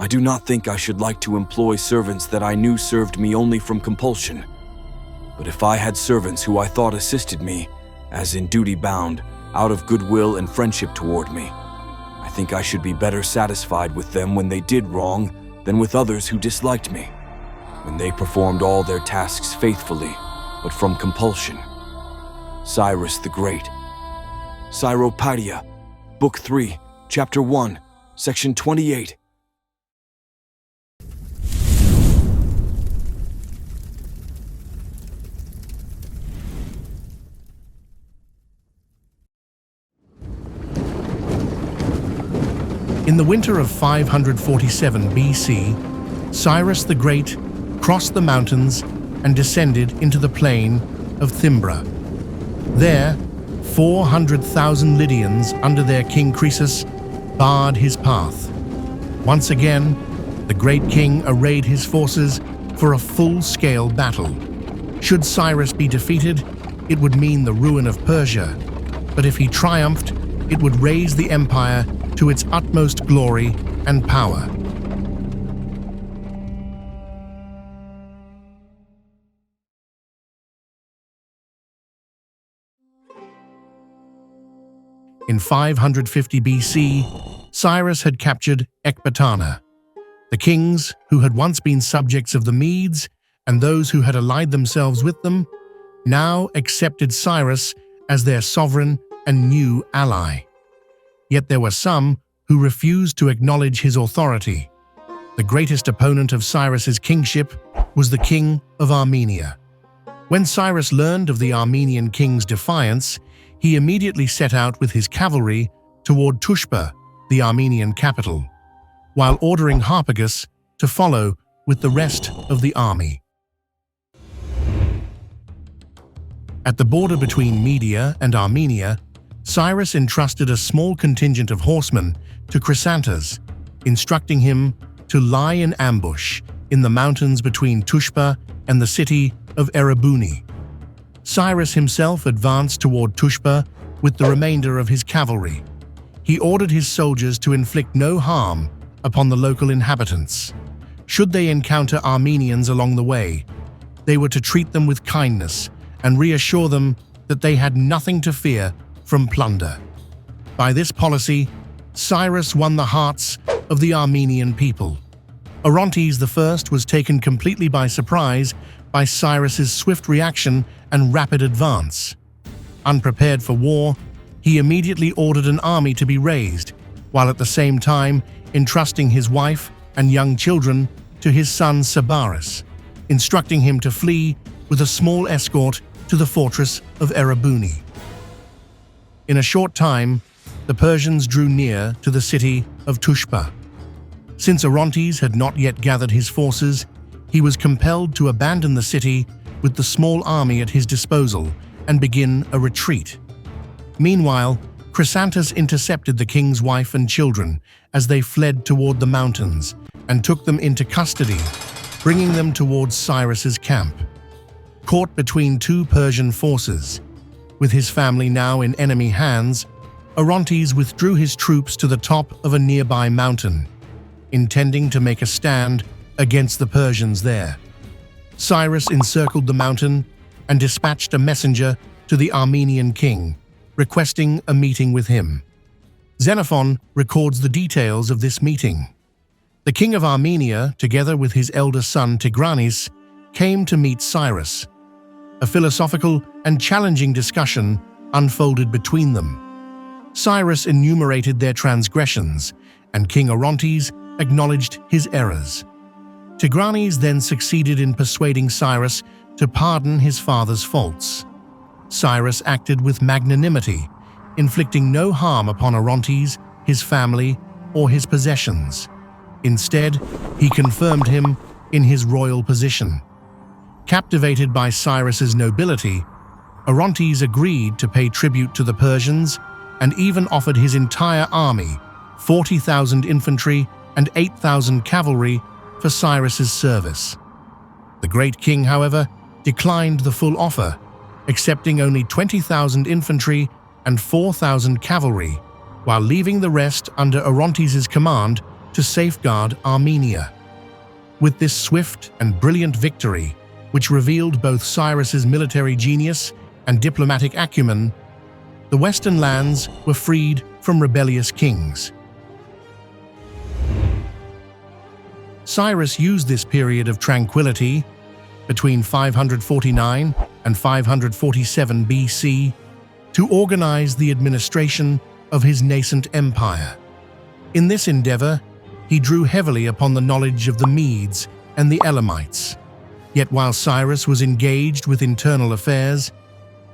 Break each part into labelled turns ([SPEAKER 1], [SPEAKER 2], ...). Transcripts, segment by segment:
[SPEAKER 1] I do not think I should like to employ servants that I knew served me only from compulsion. But if I had servants who I thought assisted me, as in duty bound, out of goodwill and friendship toward me, I think I should be better satisfied with them when they did wrong than with others who disliked me, when they performed all their tasks faithfully, but from compulsion. Cyrus the Great. Cyropaedia, Book 3, Chapter 1, Section 28.
[SPEAKER 2] In the winter of 547 BC, Cyrus the Great crossed the mountains and descended into the plain of Thymbra. There, 400,000 Lydians under their king Croesus barred his path. Once again, the great king arrayed his forces for a full-scale battle. Should Cyrus be defeated, it would mean the ruin of Persia, but if he triumphed, it would raise the empire to its utmost glory and power. In 550 BC, Cyrus had captured Ecbatana. The kings, who had once been subjects of the Medes, and those who had allied themselves with them, now accepted Cyrus as their sovereign and new ally. Yet there were some who refused to acknowledge his authority. The greatest opponent of Cyrus's kingship was the king of Armenia. When Cyrus learned of the Armenian king's defiance, he immediately set out with his cavalry toward Thymbra, the Armenian capital, while ordering Harpagus to follow with the rest of the army. At the border between Media and Armenia, Cyrus entrusted a small contingent of horsemen to Croesus, instructing him to lie in ambush in the mountains between Thymbra and the city of Erebuni. Cyrus himself advanced toward Thymbra with the remainder of his cavalry. He ordered his soldiers to inflict no harm upon the local inhabitants. Should they encounter Armenians along the way, they were to treat them with kindness and reassure them that they had nothing to fear from plunder. By this policy, Cyrus won the hearts of the Armenian people. Orontes I was taken completely by surprise by Cyrus's swift reaction and rapid advance. Unprepared for war, he immediately ordered an army to be raised, while at the same time entrusting his wife and young children to his son Sardis, instructing him to flee with a small escort to the fortress of Erebuni. In a short time, the Persians drew near to the city of Thymbra. Since Orontes had not yet gathered his forces, he was compelled to abandon the city with the small army at his disposal and begin a retreat. Meanwhile, Croesus intercepted the king's wife and children as they fled toward the mountains and took them into custody, bringing them towards Cyrus's camp. Caught between two Persian forces, with his family now in enemy hands, Orontes withdrew his troops to the top of a nearby mountain, intending to make a stand against the Persians there. Cyrus encircled the mountain and dispatched a messenger to the Armenian king, requesting a meeting with him. Xenophon records the details of this meeting. The king of Armenia, together with his elder son Tigranes, came to meet Cyrus. A philosophical and challenging discussion unfolded between them. Cyrus enumerated their transgressions, and King Orontes acknowledged his errors. Tigranes then succeeded in persuading Cyrus to pardon his father's faults. Cyrus acted with magnanimity, inflicting no harm upon Orontes, his family, or his possessions. Instead, he confirmed him in his royal position. Captivated by Cyrus's nobility, Orontes agreed to pay tribute to the Persians and even offered his entire army, 40,000 infantry and 8,000 cavalry, for Cyrus's service. The great king, however, declined the full offer, accepting only 20,000 infantry and 4,000 cavalry, while leaving the rest under Orontes's command to safeguard Armenia. With this swift and brilliant victory, which revealed both Cyrus's military genius and diplomatic acumen, the western lands were freed from rebellious kings. Cyrus used this period of tranquility, between 549 and 547 BC, to organize the administration of his nascent empire. In this endeavor, he drew heavily upon the knowledge of the Medes and the Elamites. Yet while Cyrus was engaged with internal affairs,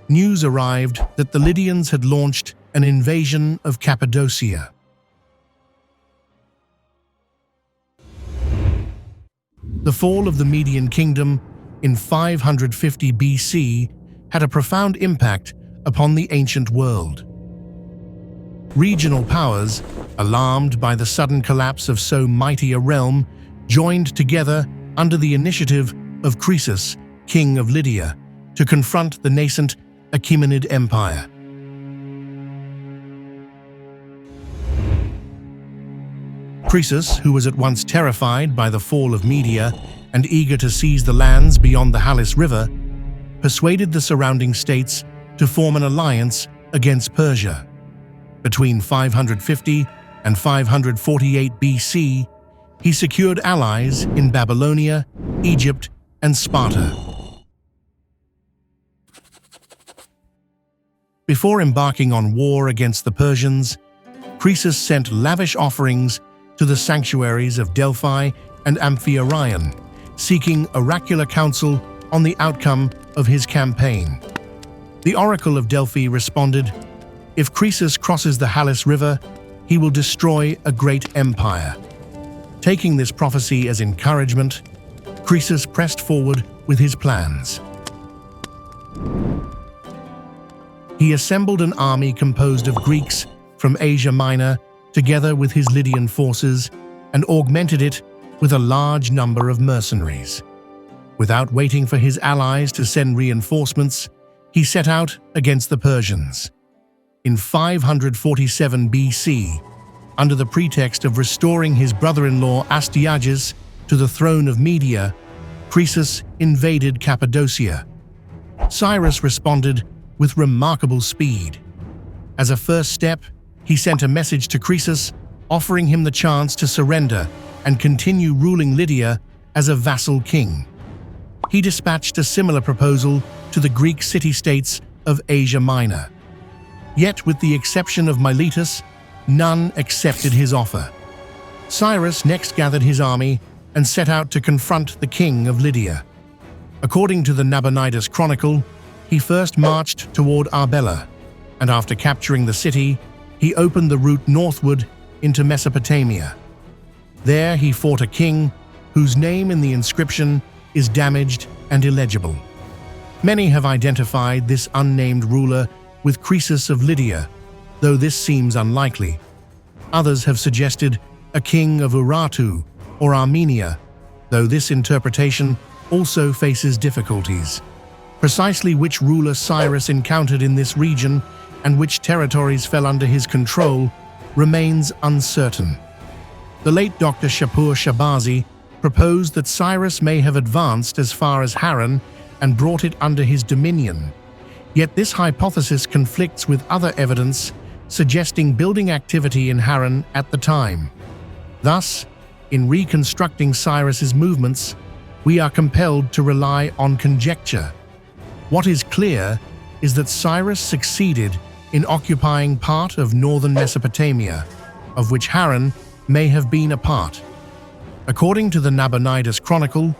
[SPEAKER 2] news arrived that the Lydians had launched an invasion of Cappadocia. The fall of the Median kingdom in 550 BC had a profound impact upon the ancient world. Regional powers, alarmed by the sudden collapse of so mighty a realm, joined together under the initiative of Croesus, king of Lydia, to confront the nascent Achaemenid Empire. Croesus, who was at once terrified by the fall of Media and eager to seize the lands beyond the Halys River, persuaded the surrounding states to form an alliance against Persia. Between 550 and 548 BC, he secured allies in Babylonia, Egypt, and Sparta. Before embarking on war against the Persians, Croesus sent lavish offerings to the sanctuaries of Delphi and Amphiaraon, seeking oracular counsel on the outcome of his campaign. The oracle of Delphi responded, "If Croesus crosses the Halys River, he will destroy a great empire." Taking this prophecy as encouragement, Croesus pressed forward with his plans. He assembled an army composed of Greeks from Asia Minor together with his Lydian forces and augmented it with a large number of mercenaries. Without waiting for his allies to send reinforcements, he set out against the Persians. In 547 BC, under the pretext of restoring his brother-in-law Astyages to the throne of Media, Croesus invaded Cappadocia. Cyrus responded with remarkable speed. As a first step, he sent a message to Croesus offering him the chance to surrender and continue ruling Lydia as a vassal king. He dispatched a similar proposal to the Greek city-states of Asia Minor. Yet, with the exception of Miletus, none accepted his offer. Cyrus next gathered his army and set out to confront the king of Lydia. According to the Nabonidus Chronicle, he first marched toward Arbela, and after capturing the city, he opened the route northward into Mesopotamia. There he fought a king whose name in the inscription is damaged and illegible. Many have identified this unnamed ruler with Croesus of Lydia, though this seems unlikely. Others have suggested a king of Urartu or Armenia, though this interpretation also faces difficulties. Precisely which ruler Cyrus encountered in this region and which territories fell under his control remains uncertain. The late Dr. Shapur Shabazi proposed that Cyrus may have advanced as far as Harran and brought it under his dominion. Yet this hypothesis conflicts with other evidence suggesting building activity in Harran at the time. Thus, in reconstructing Cyrus's movements, we are compelled to rely on conjecture. What is clear is that Cyrus succeeded in occupying part of northern Mesopotamia, of which Harran may have been a part. According to the Nabonidus Chronicle,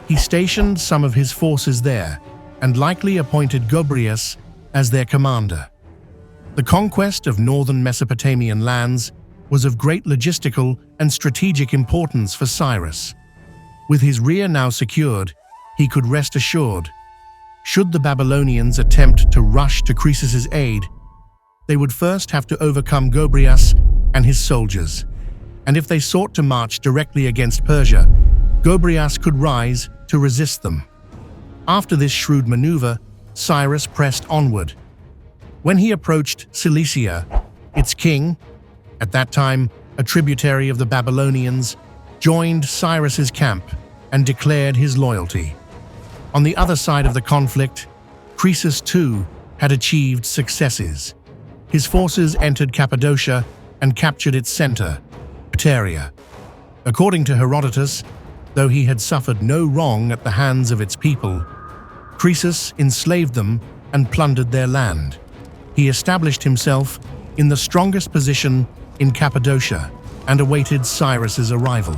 [SPEAKER 2] he stationed some of his forces there and likely appointed Gobryas as their commander. The conquest of northern Mesopotamian lands was of great logistical and strategic importance for Cyrus. With his rear now secured, he could rest assured, should the Babylonians attempt to rush to Croesus's aid, they would first have to overcome Gobryas and his soldiers. And if they sought to march directly against Persia, Gobryas could rise to resist them. After this shrewd maneuver, Cyrus pressed onward. When he approached Cilicia, its king, at that time a tributary of the Babylonians, joined Cyrus's camp and declared his loyalty. On the other side of the conflict, Croesus too had achieved successes. His forces entered Cappadocia and captured its center, Pteria. According to Herodotus, though he had suffered no wrong at the hands of its people, Croesus enslaved them and plundered their land. He established himself in the strongest position in Cappadocia and awaited Cyrus's arrival.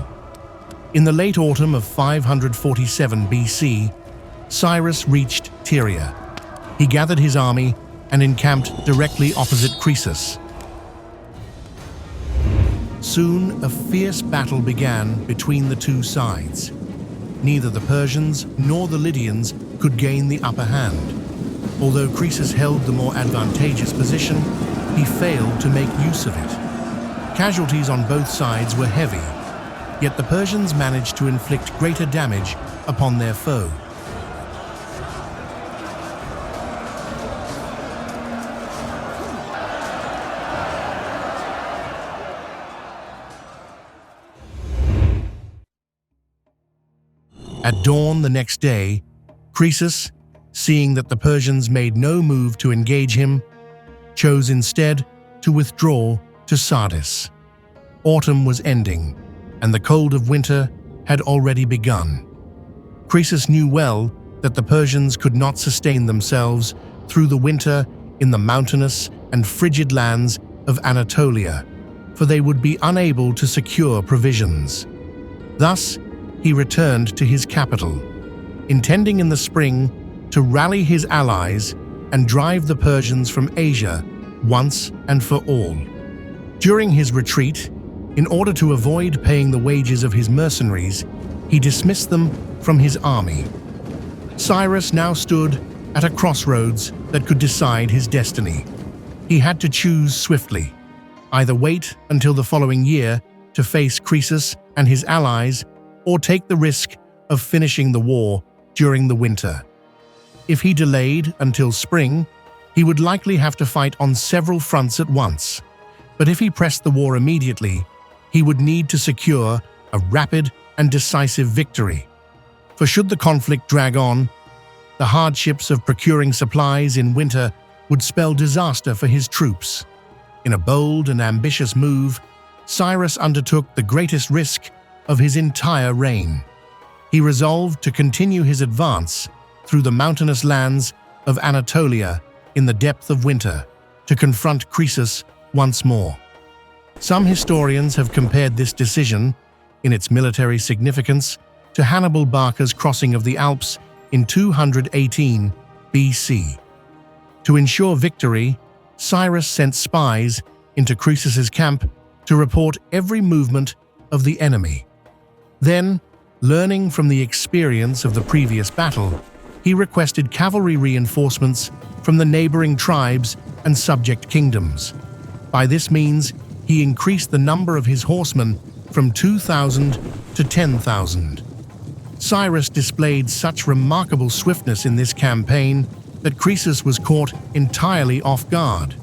[SPEAKER 2] In the late autumn of 547 BC, Cyrus reached Pteria. He gathered his army and encamped directly opposite Croesus. Soon, a fierce battle began between the two sides. Neither the Persians nor the Lydians could gain the upper hand. Although Croesus held the more advantageous position, he failed to make use of it. Casualties on both sides were heavy, yet the Persians managed to inflict greater damage upon their foe. At dawn the next day, Croesus, seeing that the Persians made no move to engage him, chose instead to withdraw to Sardis. Autumn was ending, and the cold of winter had already begun. Croesus knew well that the Persians could not sustain themselves through the winter in the mountainous and frigid lands of Anatolia, for they would be unable to secure provisions. Thus, he returned to his capital, intending in the spring to rally his allies and drive the Persians from Asia once and for all. During his retreat, in order to avoid paying the wages of his mercenaries, he dismissed them from his army. Cyrus now stood at a crossroads that could decide his destiny. He had to choose swiftly, either wait until the following year to face Croesus and his allies, or take the risk of finishing the war during the winter. If he delayed until spring, he would likely have to fight on several fronts at once. But if he pressed the war immediately, he would need to secure a rapid and decisive victory. For should the conflict drag on, the hardships of procuring supplies in winter would spell disaster for his troops. In a bold and ambitious move, Cyrus undertook the greatest risk of his entire reign. He resolved to continue his advance through the mountainous lands of Anatolia in the depth of winter to confront Croesus once more. Some historians have compared this decision, in its military significance, to Hannibal Barca's crossing of the Alps in 218 BC. To ensure victory, Cyrus sent spies into Croesus's camp to report every movement of the enemy. Then, learning from the experience of the previous battle, he requested cavalry reinforcements from the neighboring tribes and subject kingdoms. By this means, he increased the number of his horsemen from 2,000 to 10,000. Cyrus displayed such remarkable swiftness in this campaign that Croesus was caught entirely off guard.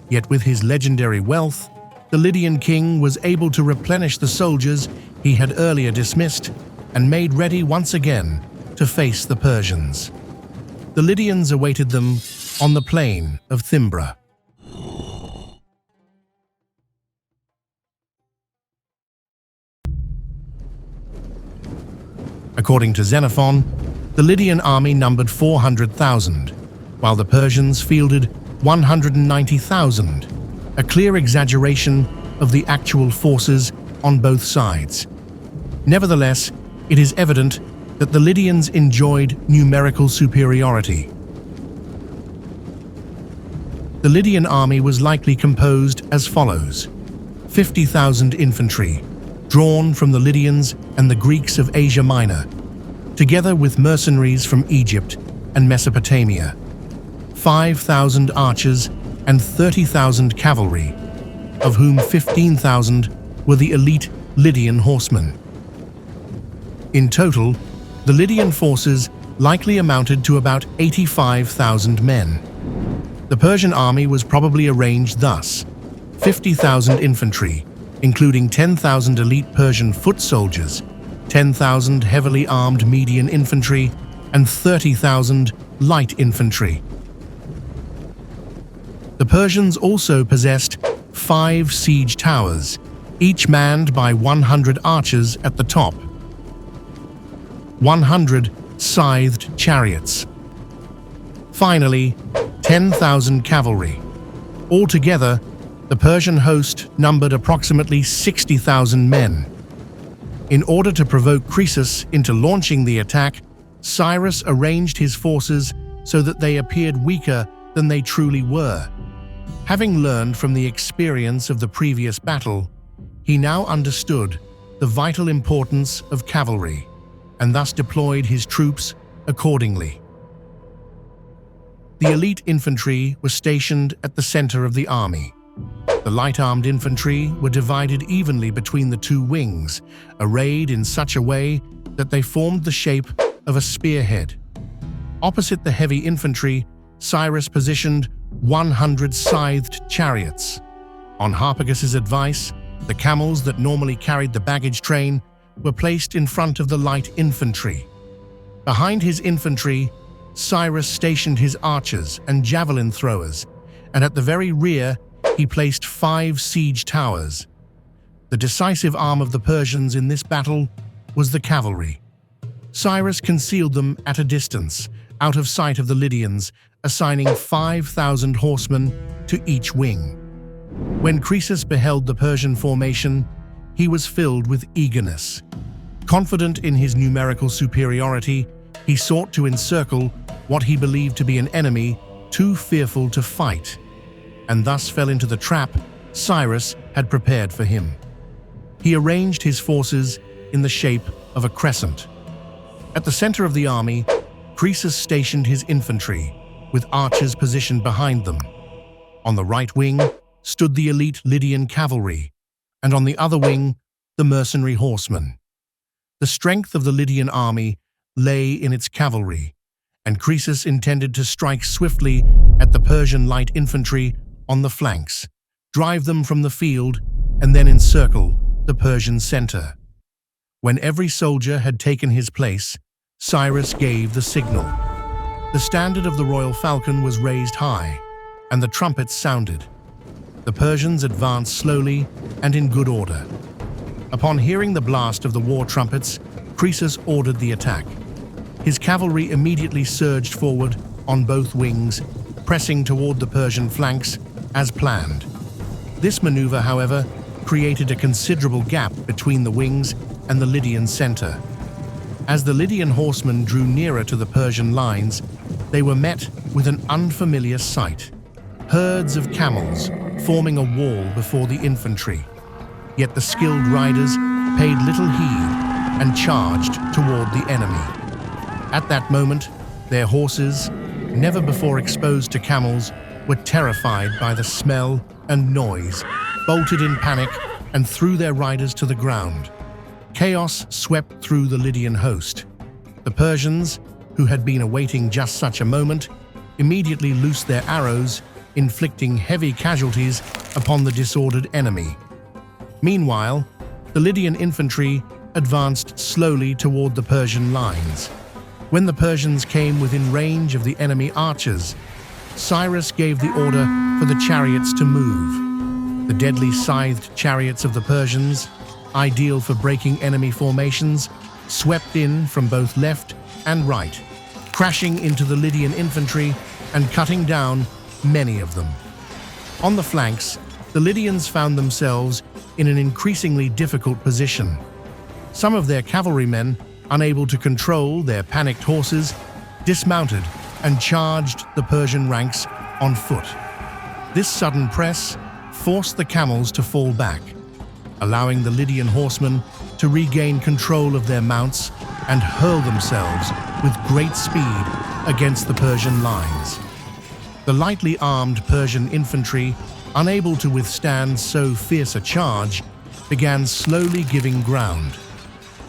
[SPEAKER 2] Yet with his legendary wealth, the Lydian king was able to replenish the soldiers he had earlier dismissed and made ready once again to face the Persians. The Lydians awaited them on the plain of Thymbra. According to Xenophon, the Lydian army numbered 400,000, while the Persians fielded 190,000, a clear exaggeration of the actual forces on both sides. Nevertheless, it is evident that the Lydians enjoyed numerical superiority. The Lydian army was likely composed as follows: 50,000 infantry, drawn from the Lydians and the Greeks of Asia Minor, together with mercenaries from Egypt and Mesopotamia, 5,000 archers and 30,000 cavalry, of whom 15,000 were the elite Lydian horsemen. In total, the Lydian forces likely amounted to about 85,000 men. The Persian army was probably arranged thus: 50,000 infantry, including 10,000 elite Persian foot soldiers, 10,000 heavily armed Median infantry, and 30,000 light infantry. The Persians also possessed 5 siege towers, each manned by 100 archers at the top, 100 scythed chariots. Finally, 10,000 cavalry. Altogether, the Persian host numbered approximately 60,000 men. In order to provoke Croesus into launching the attack, Cyrus arranged his forces so that they appeared weaker than they truly were. Having learned from the experience of the previous battle, he now understood the vital importance of cavalry, and thus deployed his troops accordingly. The elite infantry were stationed at the center of the army. The light-armed infantry were divided evenly between the 2 wings, arrayed in such a way that they formed the shape of a spearhead. Opposite the heavy infantry, Cyrus positioned 100 scythed chariots. On Harpagus' advice, the camels that normally carried the baggage train were placed in front of the light infantry. Behind his infantry, Cyrus stationed his archers and javelin throwers, and at the very rear, he placed 5 siege towers. The decisive arm of the Persians in this battle was the cavalry. Cyrus concealed them at a distance, out of sight of the Lydians, assigning 5,000 horsemen to each wing. When Croesus beheld the Persian formation, he was filled with eagerness. Confident in his numerical superiority, he sought to encircle what he believed to be an enemy too fearful to fight, and thus fell into the trap Cyrus had prepared for him. He arranged his forces in the shape of a crescent. At the center of the army, Croesus stationed his infantry, with archers positioned behind them. On the right wing stood the elite Lydian cavalry, and on the other wing, the mercenary horsemen. The strength of the Lydian army lay in its cavalry, and Croesus intended to strike swiftly at the Persian light infantry on the flanks, drive them from the field, and then encircle the Persian center. When every soldier had taken his place, Cyrus gave the signal. The standard of the royal falcon was raised high, and the trumpets sounded. The Persians advanced slowly and in good order. Upon hearing the blast of the war trumpets, Croesus ordered the attack. His cavalry immediately surged forward on both wings, pressing toward the Persian flanks as planned. This maneuver, however, created a considerable gap between the wings and the Lydian center. As the Lydian horsemen drew nearer to the Persian lines, they were met with an unfamiliar sight. Herds of camels forming a wall before the infantry. Yet the skilled riders paid little heed and charged toward the enemy. At that moment, their horses, never before exposed to camels, were terrified by the smell and noise, bolted in panic, and threw their riders to the ground. Chaos swept through the Lydian host. The Persians, who had been awaiting just such a moment, immediately loosed their arrows, inflicting heavy casualties upon the disordered enemy. Meanwhile, the Lydian infantry advanced slowly toward the Persian lines. When the Persians came within range of the enemy archers, Cyrus gave the order for the chariots to move. The deadly scythed chariots of the Persians, ideal for breaking enemy formations, swept in from both left and right, crashing into the Lydian infantry and cutting down many of them. On the flanks, the Lydians found themselves in an increasingly difficult position. Some of their cavalrymen, unable to control their panicked horses, dismounted and charged the Persian ranks on foot. This sudden press forced the camels to fall back, allowing the Lydian horsemen to regain control of their mounts and hurl themselves with great speed against the Persian lines. The lightly armed Persian infantry, unable to withstand so fierce a charge, began slowly giving ground.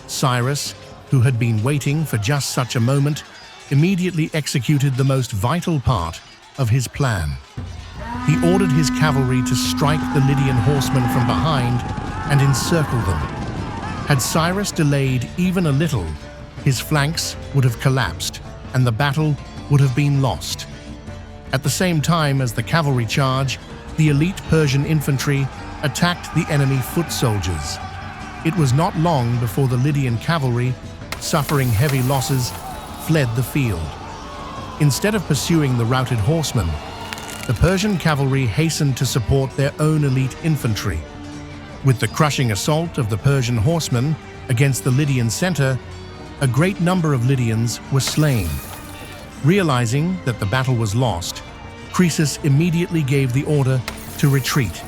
[SPEAKER 2] Cyrus, who had been waiting for just such a moment, immediately executed the most vital part of his plan. He ordered his cavalry to strike the Lydian horsemen from behind and encircled them. Had Cyrus delayed even a little, his flanks would have collapsed and the battle would have been lost. At the same time as the cavalry charge, the elite Persian infantry attacked the enemy foot soldiers. It was not long before the Lydian cavalry, suffering heavy losses, fled the field. Instead of pursuing the routed horsemen, the Persian cavalry hastened to support their own elite infantry. With the crushing assault of the Persian horsemen against the Lydian center, a great number of Lydians were slain. Realizing that the battle was lost, Croesus immediately gave the order to retreat.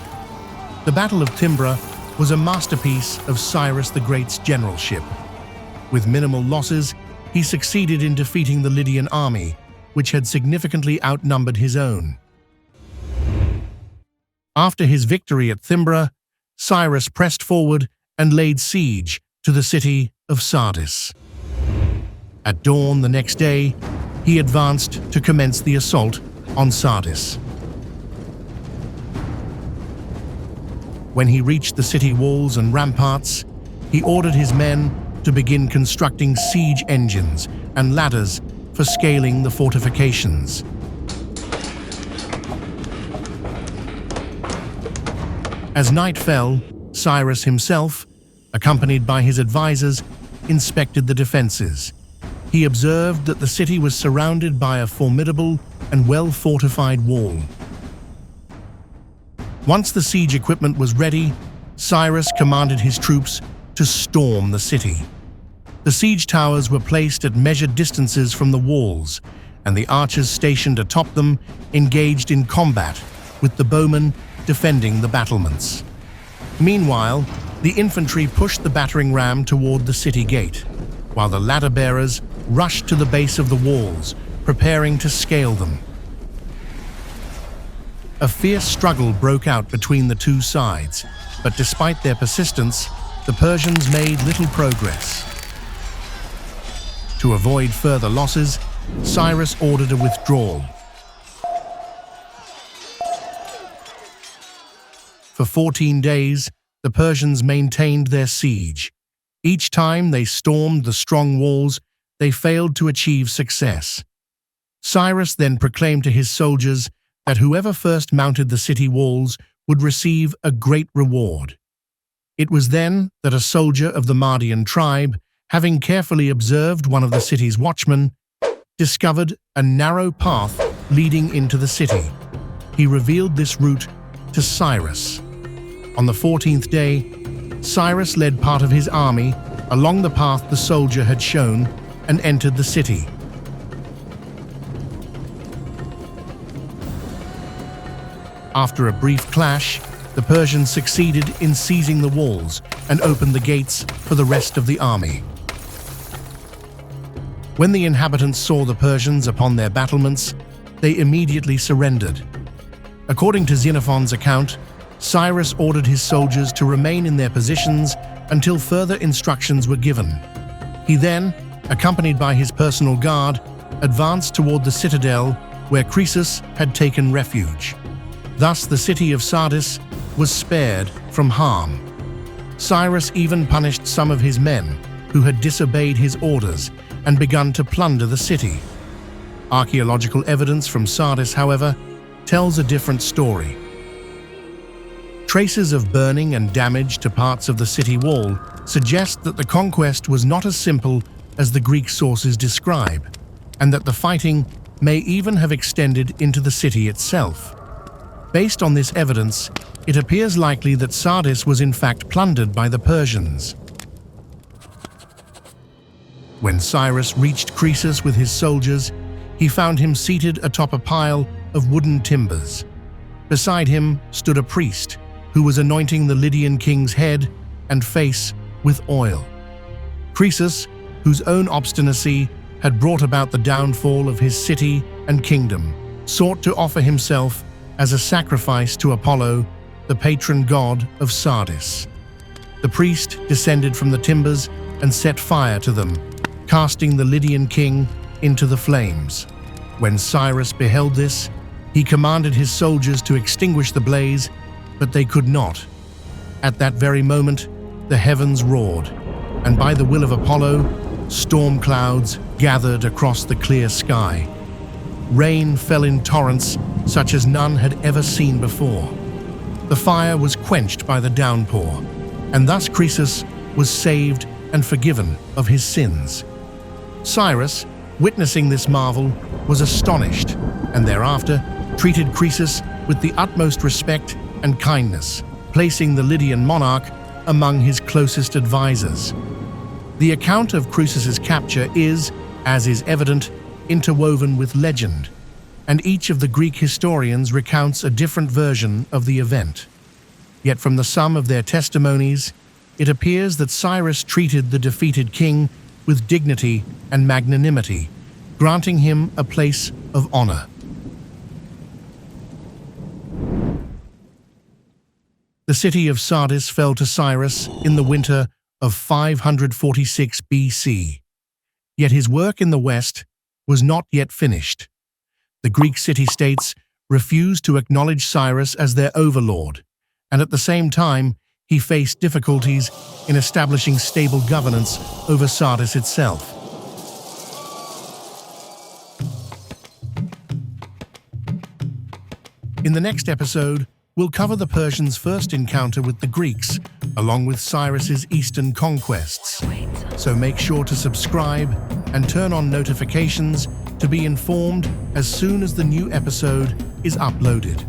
[SPEAKER 2] The Battle of Thymbra was a masterpiece of Cyrus the Great's generalship. With minimal losses, he succeeded in defeating the Lydian army, which had significantly outnumbered his own. After his victory at Thymbra, Cyrus pressed forward and laid siege to the city of Sardis. At dawn the next day, he advanced to commence the assault on Sardis. When he reached the city walls and ramparts, he ordered his men to begin constructing siege engines and ladders for scaling the fortifications. As night fell, Cyrus himself, accompanied by his advisors, inspected the defenses. He observed that the city was surrounded by a formidable and well-fortified wall. Once the siege equipment was ready, Cyrus commanded his troops to storm the city. The siege towers were placed at measured distances from the walls, and the archers stationed atop them engaged in combat, with the bowmen defending the battlements. Meanwhile, the infantry pushed the battering ram toward the city gate, while the ladder-bearers rushed to the base of the walls, preparing to scale them. A fierce struggle broke out between the two sides, but despite their persistence, the Persians made little progress. To avoid further losses, Cyrus ordered a withdrawal. For 14 days, the Persians maintained their siege. Each time they stormed the strong walls, they failed to achieve success. Cyrus then proclaimed to his soldiers that whoever first mounted the city walls would receive a great reward. It was then that a soldier of the Mardian tribe, having carefully observed one of the city's watchmen, discovered a narrow path leading into the city. He revealed this route to Cyrus. On the 14th day, Cyrus led part of his army along the path the soldier had shown and entered the city. After a brief clash, the Persians succeeded in seizing the walls and opened the gates for the rest of the army. When the inhabitants saw the Persians upon their battlements, they immediately surrendered. According to Xenophon's account, Cyrus ordered his soldiers to remain in their positions until further instructions were given. He then, accompanied by his personal guard, advanced toward the citadel where Croesus had taken refuge. Thus, the city of Sardis was spared from harm. Cyrus even punished some of his men who had disobeyed his orders and begun to plunder the city. Archaeological evidence from Sardis, however, tells a different story. Traces of burning and damage to parts of the city wall suggest that the conquest was not as simple as the Greek sources describe, and that the fighting may even have extended into the city itself. Based on this evidence, it appears likely that Sardis was in fact plundered by the Persians. When Cyrus reached Croesus with his soldiers, he found him seated atop a pile of wooden timbers. Beside him stood a priest who was anointing the Lydian king's head and face with oil. Croesus, whose own obstinacy had brought about the downfall of his city and kingdom, sought to offer himself as a sacrifice to Apollo, the patron god of Sardis. The priest descended from the timbers and set fire to them, casting the Lydian king into the flames. When Cyrus beheld this, he commanded his soldiers to extinguish the blaze, but they could not. At that very moment, the heavens roared, and by the will of Apollo, storm clouds gathered across the clear sky. Rain fell in torrents such as none had ever seen before. The fire was quenched by the downpour, and thus Croesus was saved and forgiven of his sins. Cyrus, witnessing this marvel, was astonished, and thereafter treated Croesus with the utmost respect and kindness, placing the Lydian monarch among his closest advisors. The account of Croesus's capture is, as is evident, interwoven with legend, and each of the Greek historians recounts a different version of the event. Yet from the sum of their testimonies, it appears that Cyrus treated the defeated king with dignity and magnanimity, granting him a place of honor. The city of Sardis fell to Cyrus in the winter of 546 BC. Yet his work in the west was not yet finished. The Greek city-states refused to acknowledge Cyrus as their overlord, and at the same time, he faced difficulties in establishing stable governance over Sardis itself. In the next episode, we'll cover the Persians' first encounter with the Greeks, along with Cyrus's eastern conquests. So make sure to subscribe and turn on notifications to be informed as soon as the new episode is uploaded.